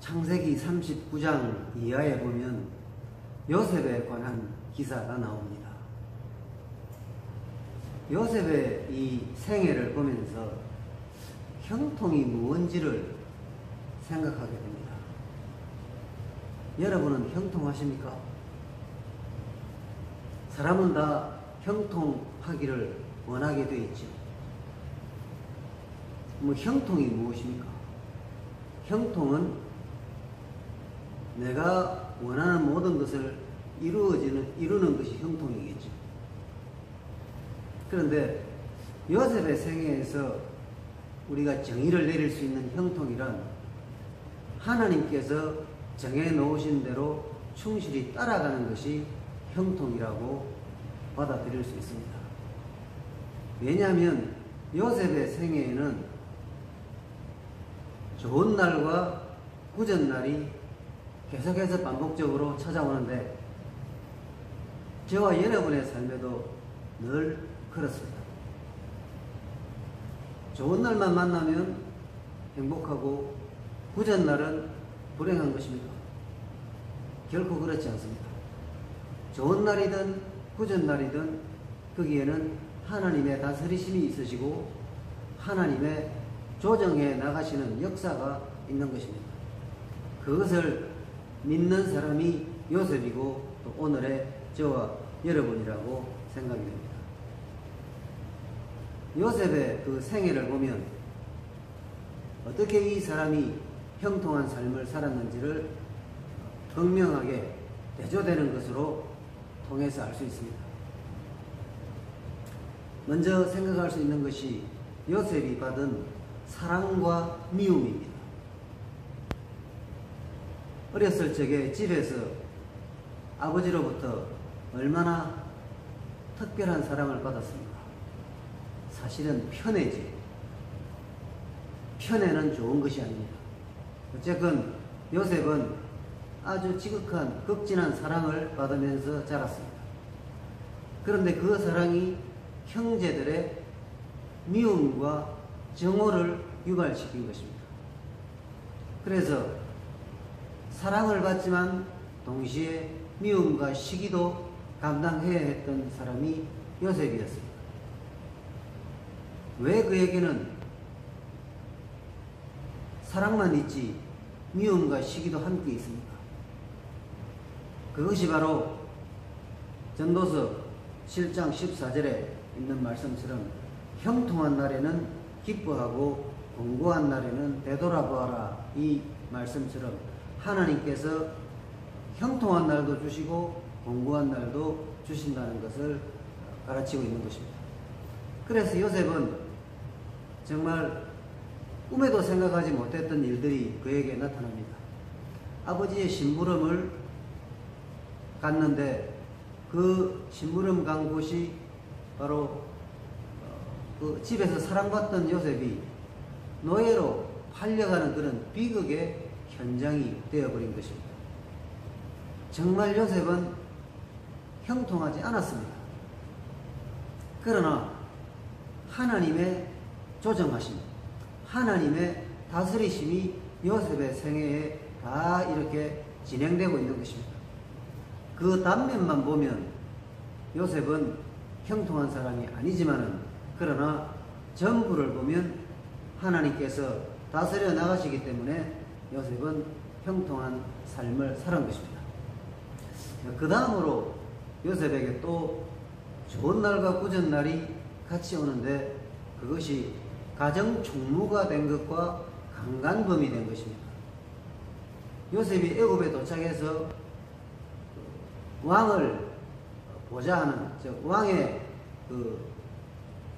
창세기 39장 이하에 보면 요셉에 관한 기사가 나옵니다. 요셉의 이 생애를 보면서 형통이 무언지를 생각하게 됩니다. 여러분은 형통하십니까? 사람은 다 형통하기를 원하게 되어 있죠. 형통이 무엇입니까? 형통은 내가 원하는 모든 것을 이루는 것이 형통이겠죠. 그런데 요셉의 생애에서 우리가 정의를 내릴 수 있는 형통이란 하나님께서 정해놓으신 대로 충실히 따라가는 것이 형통이라고 받아들일 수 있습니다. 왜냐하면 요셉의 생애에는 좋은 날과 굳은 날이 계속해서 반복적으로 찾아오는데 저와 여러분의 삶에도 늘 그렇습니다. 좋은 날만 만나면 행복하고 굳은 날은 불행한 것입니까? 결코 그렇지 않습니다. 좋은 날이든 굳은 날이든 거기에는 하나님의 다스리심이 있으시고 하나님의 조정해 나가시는 역사가 있는 것입니다. 그것을 믿는 사람이 요셉이고 또 오늘의 저와 여러분이라고 생각이 됩니다. 요셉의 그 생애를 보면 어떻게 이 사람이 형통한 삶을 살았는지를 극명하게 대조되는 것으로 통해서 알 수 있습니다. 먼저 생각할 수 있는 것이 요셉이 받은 사랑과 미움입니다. 어렸을 적에 집에서 아버지로부터 얼마나 특별한 사랑을 받았습니까? 사실은 편애지. 편애는 좋은 것이 아닙니다. 어쨌건 요셉은 아주 지극한 극진한 사랑을 받으면서 자랐습니다. 그런데 그 사랑이 형제들의 미움과 정오를 유발시킨 것입니다. 그래서 사랑을 받지만 동시에 미움과 시기도 감당해야 했던 사람이 요셉이었습니다. 왜 그에게는 사랑만 있지 미움과 시기도 함께 있습니까? 그것이 바로 전도서 7장 14절에 있는 말씀처럼 형통한 날에는 기뻐하고 공고한 날에는 되돌아보아라, 이 말씀처럼 하나님께서 형통한 날도 주시고 공고한 날도 주신다는 것을 가르치고 있는 것입니다. 그래서 요셉은 정말 꿈에도 생각하지 못했던 일들이 그에게 나타납니다. 아버지의 심부름을 갔는데 그 심부름 간 곳이 바로 그 집에서 사랑받던 요셉이 노예로 팔려가는 그런 비극의 현장이 되어버린 것입니다. 정말 요셉은 형통하지 않았습니다. 그러나 하나님의 조정하심, 하나님의 다스리심이 요셉의 생애에 다 이렇게 진행되고 있는 것입니다. 그 단면만 보면 요셉은 형통한 사람이 아니지만은, 그러나 전부를 보면 하나님께서 다스려 나가시기 때문에 요셉은 형통한 삶을 살은 것입니다. 그 다음으로 요셉에게 또 좋은 날과 굳은 날이 같이 오는데 그것이 가정 총무가 된 것과 강간범이 된 것입니다. 요셉이 애굽에 도착해서 왕을 보좌하는, 즉 왕의 그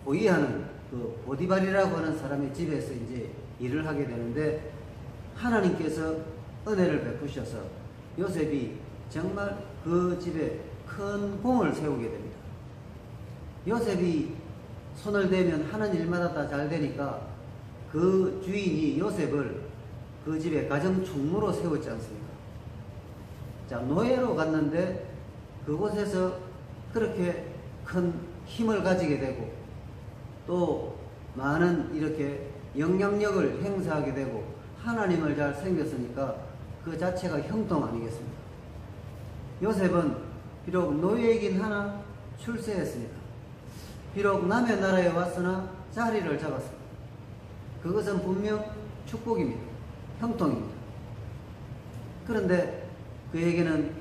보위하는 그 보디발이라고 하는 사람의 집에서 이제 일을 하게 되는데, 하나님께서 은혜를 베푸셔서 요셉이 정말 그 집에 큰 공을 세우게 됩니다. 요셉이 손을 대면 하는 일마다 다 잘 되니까 그 주인이 요셉을 그 집에 가정 총무로 세웠지 않습니까? 자, 노예로 갔는데 그곳에서 그렇게 큰 힘을 가지게 되고 또 많은 이렇게 영향력을 행사하게 되고 하나님을 잘 섬겼으니까 그 자체가 형통 아니겠습니까? 요셉은 비록 노예이긴 하나 출세했습니다. 비록 남의 나라에 왔으나 자리를 잡았습니다. 그것은 분명 축복입니다. 형통입니다. 그런데 그에게는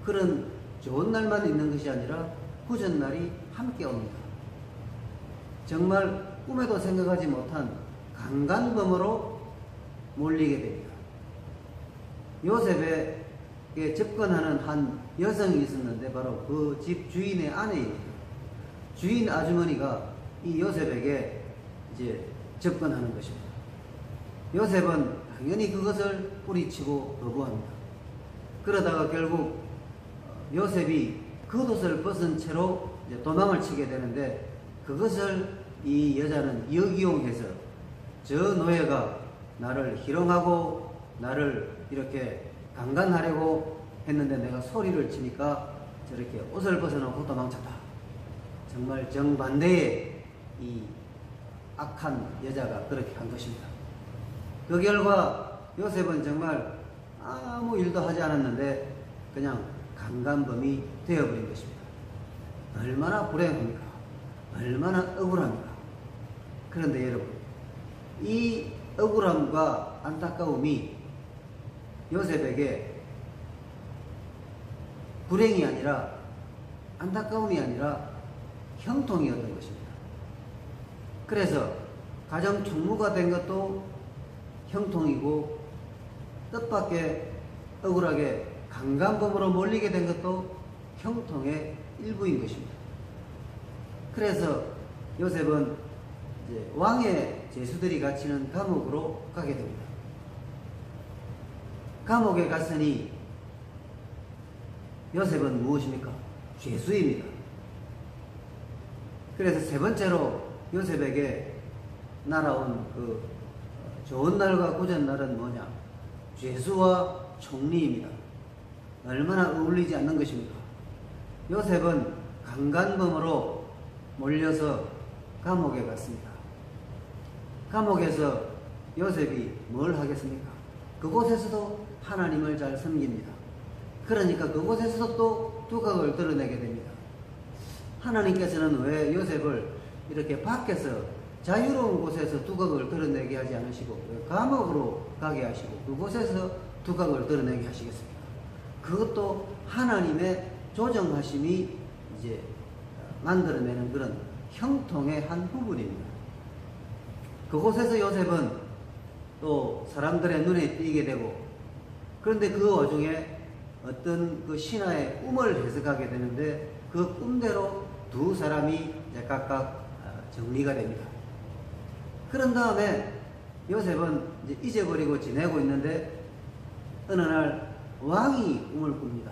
그런 좋은 날만 있는 것이 아니라 굳은 날이 함께 옵니다. 정말 꿈에도 생각하지 못한 강간범으로 몰리게 됩니다. 요셉에게 접근하는 한 여성이 있었는데 바로 그 집 주인의 아내입니다. 주인 아주머니가 이 요셉에게 이제 접근하는 것입니다. 요셉은 당연히 그것을 뿌리치고 거부합니다. 그러다가 결국 요셉이 겉옷을 벗은 채로 이제 도망을 치게 되는데 그것을 이 여자는 역이용해서 저 노예가 나를 희롱하고 나를 이렇게 강간하려고 했는데 내가 소리를 치니까 저렇게 옷을 벗어놓고 도망쳤다. 정말 정반대의 이 악한 여자가 그렇게 한 것입니다. 그 결과 요셉은 정말 아무 일도 하지 않았는데 그냥 강간범이 되어버린 것입니다. 얼마나 불행합니까? 얼마나 억울합니까? 그런데 여러분, 이 억울함과 안타까움이 요셉에게 불행이 아니라 안타까움이 아니라 형통이었던 것입니다. 그래서 가정 총무가 된 것도 형통이고 뜻밖의 억울하게 강간범으로 몰리게 된 것도 형통의 일부인 것입니다. 그래서 요셉은 이제 왕의 제수들이 갇히는 감옥으로 가게 됩니다. 감옥에 갔으니 요셉은 무엇입니까? 죄수입니다. 그래서 세 번째로 요셉에게 날아온 그 좋은 날과 굳은 날은 뭐냐? 죄수와 총리입니다. 얼마나 어울리지 않는 것입니까? 요셉은 강간범으로 몰려서 감옥에 갔습니다. 감옥에서 요셉이 뭘 하겠습니까? 그곳에서도 하나님을 잘 섬깁니다. 그러니까 그곳에서도 또 두각을 드러내게 됩니다. 하나님께서는 왜 요셉을 이렇게 밖에서 자유로운 곳에서 두각을 드러내게 하지 않으시고 왜 감옥으로 가게 하시고 그곳에서 두각을 드러내게 하시겠습니까? 그것도 하나님의 조정하심이 이제 만들어내는 그런 형통의 한 부분입니다. 그곳에서 요셉은 또 사람들의 눈에 띄게 되고 그런데 그 와중에 어떤 그 신하의 꿈을 해석하게 되는데 그 꿈대로 두 사람이 이제 각각 정리가 됩니다. 그런 다음에 요셉은 이제 잊어버리고 지내고 있는데 어느 날 왕이 꿈을 꿉니다.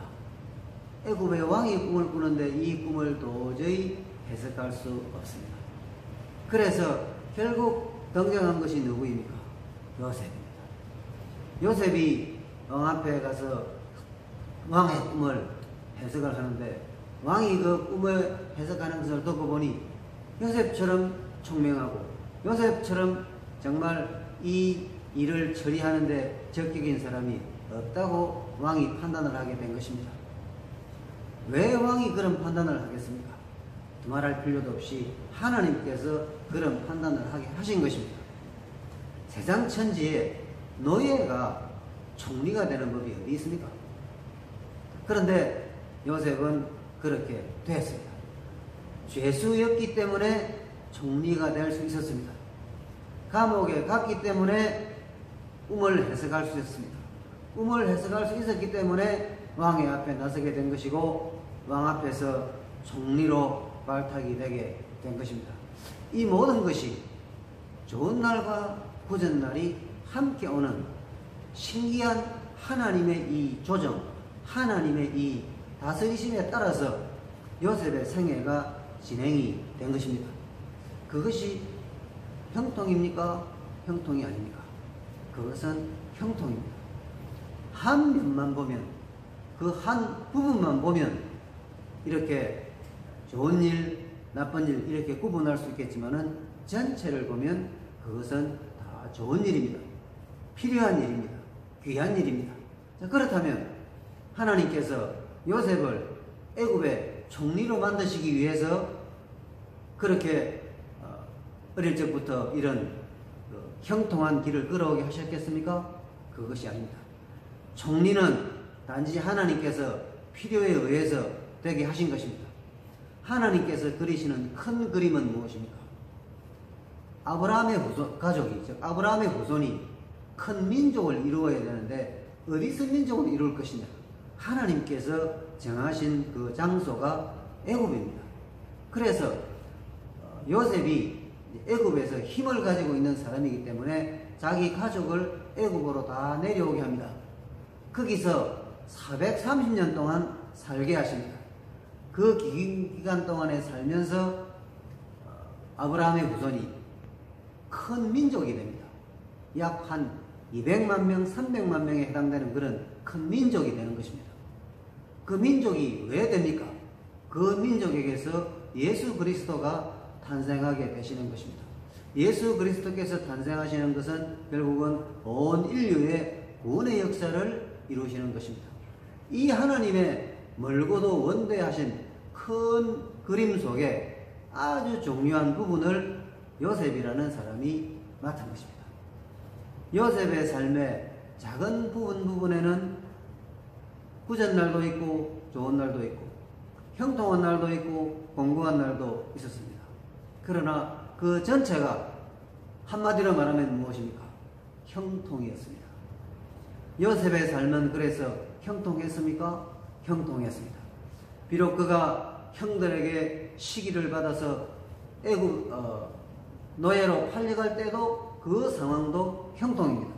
애굽의 왕이 꿈을 꾸는데 이 꿈을 도저히 해석할 수 없습니다. 그래서 결국 등장한 것이 누구입니까? 요셉입니다. 요셉이 왕 앞에 가서 왕의 꿈을 해석을 하는데 왕이 그 꿈을 해석하는 것을 듣고 보니 요셉처럼 총명하고 요셉처럼 정말 이 일을 처리하는데 적격인 사람이 없다고 왕이 판단을 하게 된 것입니다. 왜 왕이 그런 판단을 하겠습니까? 두말할 필요도 없이 하나님께서 그런 판단을 하게 하신 것입니다. 세상 천지에 노예가 총리가 되는 법이 어디 있습니까? 그런데 요셉은 그렇게 됐습니다. 죄수였기 때문에 총리가 될 수 있었습니다. 감옥에 갔기 때문에 꿈을 해석할 수 있었습니다. 꿈을 해석할 수 있었기 때문에 왕의 앞에 나서게 된 것이고 왕 앞에서 총리로 발탁이 되게 된 것입니다. 이 모든 것이 좋은 날과 굳은 날이 함께 오는 신기한 하나님의 이 조정, 하나님의 이 다스리심에 따라서 요셉의 생애가 진행이 된 것입니다. 그것이 형통입니까? 형통이 아닙니까? 그것은 형통입니다. 한 면만 보면, 그 한 부분만 보면 이렇게 좋은 일, 나쁜 일 이렇게 구분할 수 있겠지만은 전체를 보면 그것은 다 좋은 일입니다. 필요한 일입니다. 귀한 일입니다. 자, 그렇다면 하나님께서 요셉을 애굽의 총리로 만드시기 위해서 그렇게 어릴 적부터 이런 형통한 길을 걸어오게 하셨겠습니까? 그것이 아닙니다. 총리는 단지 하나님께서 필요에 의해서 되게 하신 것입니다. 하나님께서 그리시는 큰 그림은 무엇입니까? 아브라함의 가족이, 즉 아브라함의 후손이 큰 민족을 이루어야 되는데 어디서 민족을 이룰 것이냐? 하나님께서 정하신 그 장소가 애굽입니다. 그래서 요셉이 애굽에서 힘을 가지고 있는 사람이기 때문에 자기 가족을 애굽으로 다 내려오게 합니다. 거기서 430년 동안 살게 하십니다. 그 긴 기간 동안에 살면서 아브라함의 후손이 큰 민족이 됩니다. 약 한 200만 명, 300만 명에 해당되는 그런 큰 민족이 되는 것입니다. 그 민족이 왜 됩니까? 그 민족에게서 예수 그리스도가 탄생하게 되시는 것입니다. 예수 그리스도께서 탄생하시는 것은 결국은 온 인류의 구원의 역사를 이루시는 것입니다. 이 하나님의 멀고도 원대하신 큰 그림 속에 아주 중요한 부분을 요셉이라는 사람이 맡은 것입니다. 요셉의 삶의 작은 부분에는 구전 날도 있고 좋은 날도 있고 형통한 날도 있고 공고한 날도 있었습니다. 그러나 그 전체가 한마디로 말하면 무엇입니까? 형통이었습니다. 요셉의 삶은 그래서 형통했습니까? 형통했습니다. 비록 그가 형들에게 시기를 받아서 애굽 노예로 팔려갈 때도 그 상황도 형통입니다.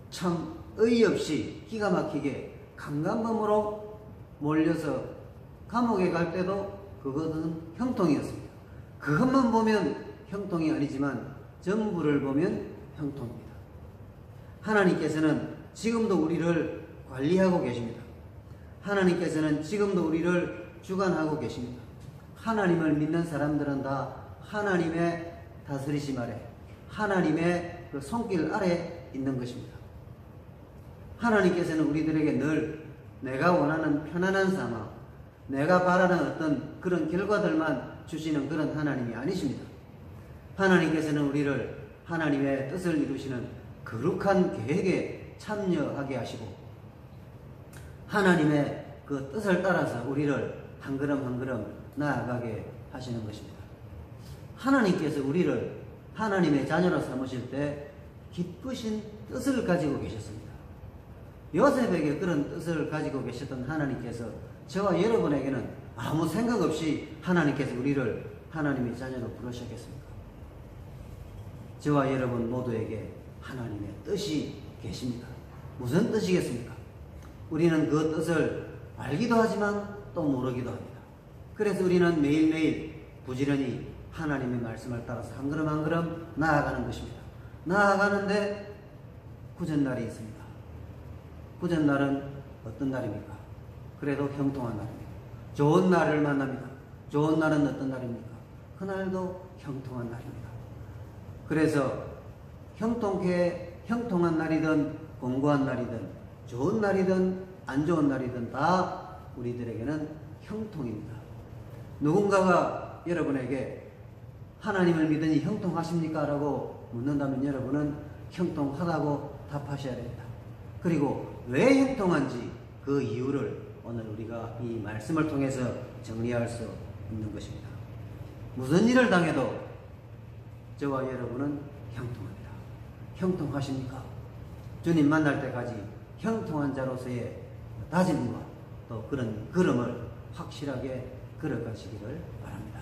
참 어이없이 기가 막히게 강간범으로 몰려서 감옥에 갈 때도 그것은 형통이었습니다. 그것만 보면 형통이 아니지만 전부를 보면 형통입니다. 하나님께서는 지금도 우리를 관리하고 계십니다. 하나님께서는 지금도 우리를 주관하고 계십니다. 하나님을 믿는 사람들은 다 하나님의 다스리심 아래, 하나님의 그 손길 아래 있는 것입니다. 하나님께서는 우리들에게 늘 내가 원하는 편안한 상황, 내가 바라는 어떤 그런 결과들만 주시는 그런 하나님이 아니십니다. 하나님께서는 우리를 하나님의 뜻을 이루시는 거룩한 계획에 참여하게 하시고 하나님의 그 뜻을 따라서 우리를 한 걸음 한 걸음 나아가게 하시는 것입니다. 하나님께서 우리를 하나님의 자녀로 삼으실 때 기쁘신 뜻을 가지고 계셨습니다. 요셉에게 그런 뜻을 가지고 계셨던 하나님께서 저와 여러분에게는 아무 생각 없이 하나님께서 우리를 하나님의 자녀로 부르셨겠습니까? 저와 여러분 모두에게 하나님의 뜻이 계십니다. 무슨 뜻이겠습니까? 우리는 그 뜻을 알기도 하지만 또 모르기도 합니다. 그래서 우리는 매일매일 부지런히 하나님의 말씀을 따라서 한 걸음 한 걸음 나아가는 것입니다. 나아가는데 구전날이 있습니다. 구전날은 어떤 날입니까? 그래도 형통한 날입니다. 좋은 날을 만납니다. 좋은 날은 어떤 날입니까? 그날도 형통한 날입니다. 그래서 형통한 날이든 공고한 날이든 좋은 날이든 안 좋은 날이든 다 우리들에게는 형통입니다. 누군가가 여러분에게 하나님을 믿으니 형통하십니까? 라고 묻는다면 여러분은 형통하다고 답하셔야 됩니다. 그리고 왜 형통한지 그 이유를 오늘 우리가 이 말씀을 통해서 정리할 수 있는 것입니다. 무슨 일을 당해도 저와 여러분은 형통합니다. 형통하십니까? 주님 만날 때까지 형통한 자로서의 다짐과 또 그런 걸음을 확실하게 걸어가시기를 바랍니다.